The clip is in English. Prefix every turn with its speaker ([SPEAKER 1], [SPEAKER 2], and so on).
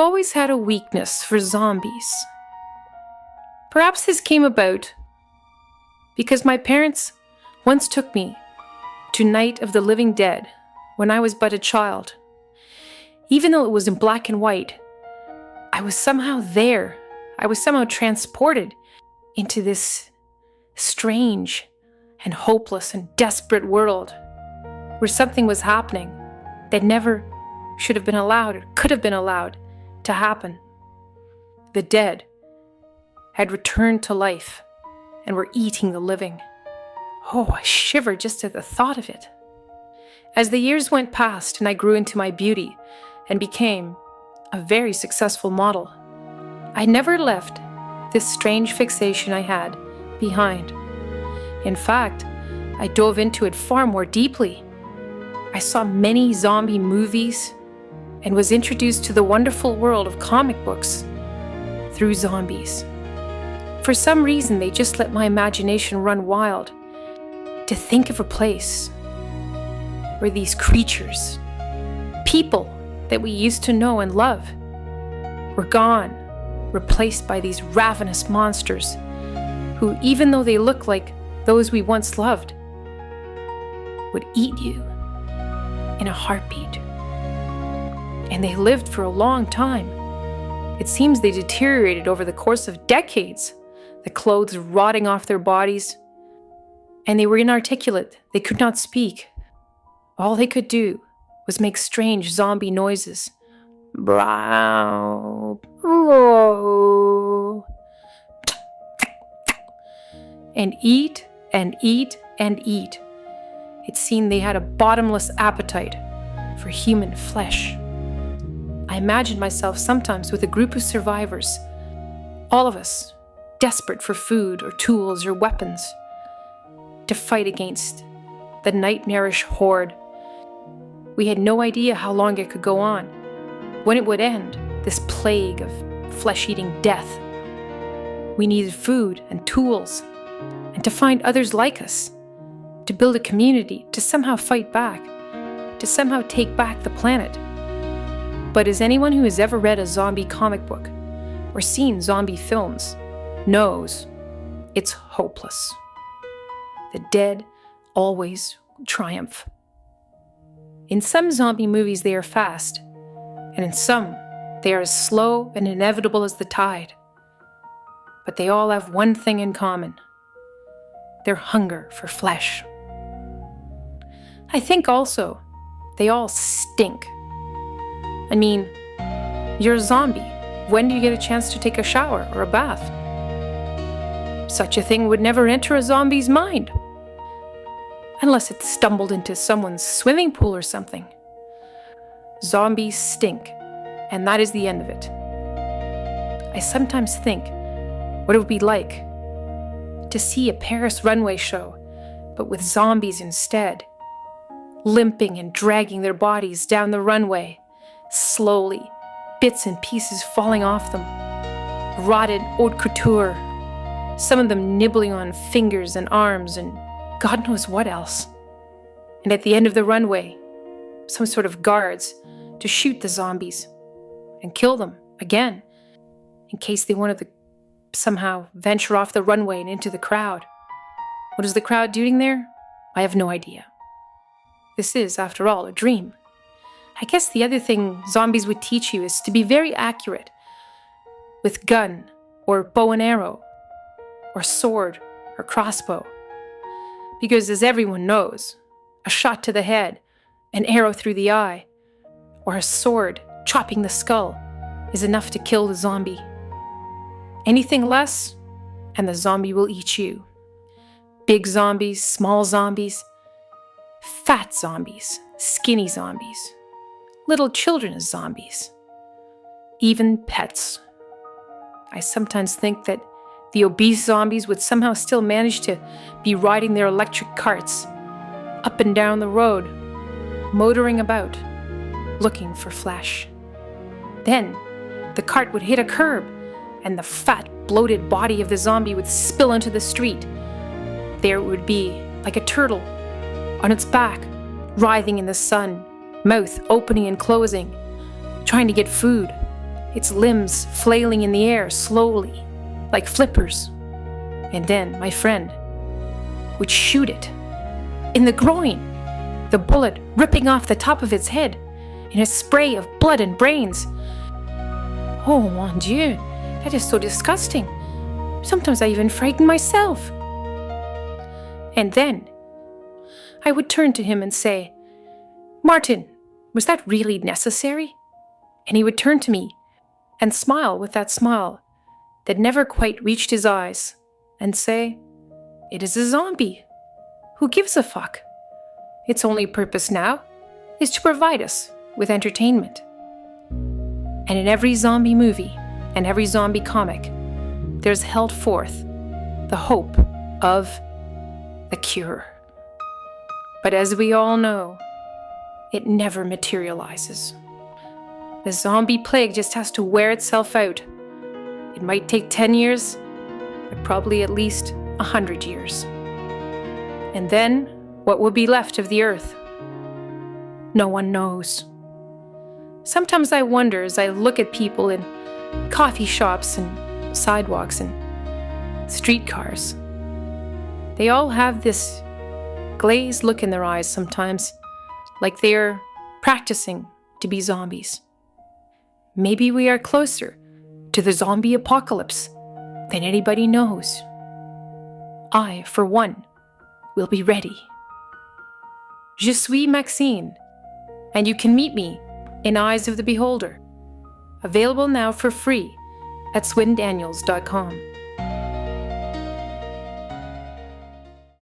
[SPEAKER 1] always had a weakness for zombies. Perhaps this came about because my parents once took me to Night of the Living Dead when I was but a child. Even though it was in black and white, I was somehow there. I was somehow transported into this strange and hopeless and desperate world where something was happening that never should have been allowed or could have been allowed to happen. The dead had returned to life and were eating the living. Oh, I shiver just at the thought of it. As the years went past and I grew into my beauty and became a very successful model, I never left this strange fixation I had behind. In fact, I dove into it far more deeply. I saw many zombie movies and was introduced to the wonderful world of comic books through zombies. For some reason, they just let my imagination run wild to think of a place where these creatures, people that we used to know and love, were gone, replaced by these ravenous monsters who, even though they look like those we once loved, would eat you in a heartbeat. And they lived for a long time. It seems they deteriorated over the course of decades, the clothes rotting off their bodies, and they were inarticulate. They could not speak. All they could do was make strange zombie noises. Brow. And eat and eat and eat. It seemed they had a bottomless appetite for human flesh. I imagined myself sometimes with a group of survivors, all of us desperate for food or tools or weapons to fight against the nightmarish horde. We had no idea how long it could go on, when it would end, this plague of flesh-eating death. We needed food and tools, and to find others like us, to build a community, to somehow fight back, to somehow take back the planet. But as anyone who has ever read a zombie comic book or seen zombie films knows, it's hopeless. The dead always triumph. In some zombie movies they are fast, and in some they are as slow and inevitable as the tide. But they all have one thing in common: their hunger for flesh. I think also they all stink. I mean, you're a zombie. When do you get a chance to take a shower or a bath? Such a thing would never enter a zombie's mind, unless it stumbled into someone's swimming pool or something. Zombies stink, and that is the end of it. I sometimes think what it would be like to see a Paris runway show, but with zombies instead, limping and dragging their bodies down the runway, slowly, bits and pieces falling off them, rotted haute couture, some of them nibbling on fingers and arms and God knows what else. And at the end of the runway, some sort of guards to shoot the zombies and kill them again, in case they wanted to somehow venture off the runway and into the crowd. What is the crowd doing there? I have no idea. This is, after all, a dream. I guess the other thing zombies would teach you is to be very accurate with gun or bow and arrow or sword or crossbow. Because as everyone knows, a shot to the head, an arrow through the eye, or a sword chopping the skull is enough to kill the zombie. Anything less, and the zombie will eat you. Big zombies, small zombies, fat zombies, skinny zombies, little children as zombies, even pets. I sometimes think that the obese zombies would somehow still manage to be riding their electric carts up and down the road, motoring about, looking for flesh. Then the cart would hit a curb, and the fat, bloated body of the zombie would spill onto the street. There it would be, like a turtle, on its back, writhing in the sun, mouth opening and closing, trying to get food, its limbs flailing in the air slowly, like flippers. And then my friend would shoot it in the groin, the bullet ripping off the top of its head in a spray of blood and brains. Oh, mon Dieu, that is so disgusting. Sometimes I even frighten myself. And then I would turn to him and say, "Martin, was that really necessary?" And he would turn to me and smile with that smile that never quite reached his eyes and say, "It is a zombie. Who gives a fuck? Its only purpose now is to provide us with entertainment." And in every zombie movie and every zombie comic, there's held forth the hope of the cure. But as we all know, it never materializes. The zombie plague just has to wear itself out. It might take 10 years, but probably at least 100 years. And then, what will be left of the earth? No one knows. Sometimes I wonder as I look at people in coffee shops and sidewalks and streetcars. They all have this glazed look in their eyes sometimes, like they're practicing to be zombies. Maybe we are closer to the zombie apocalypse than anybody knows. I, for one, will be ready. Je suis Maxine, and you can meet me in Eyes of the Beholder, available now for free at swinndaniels.com.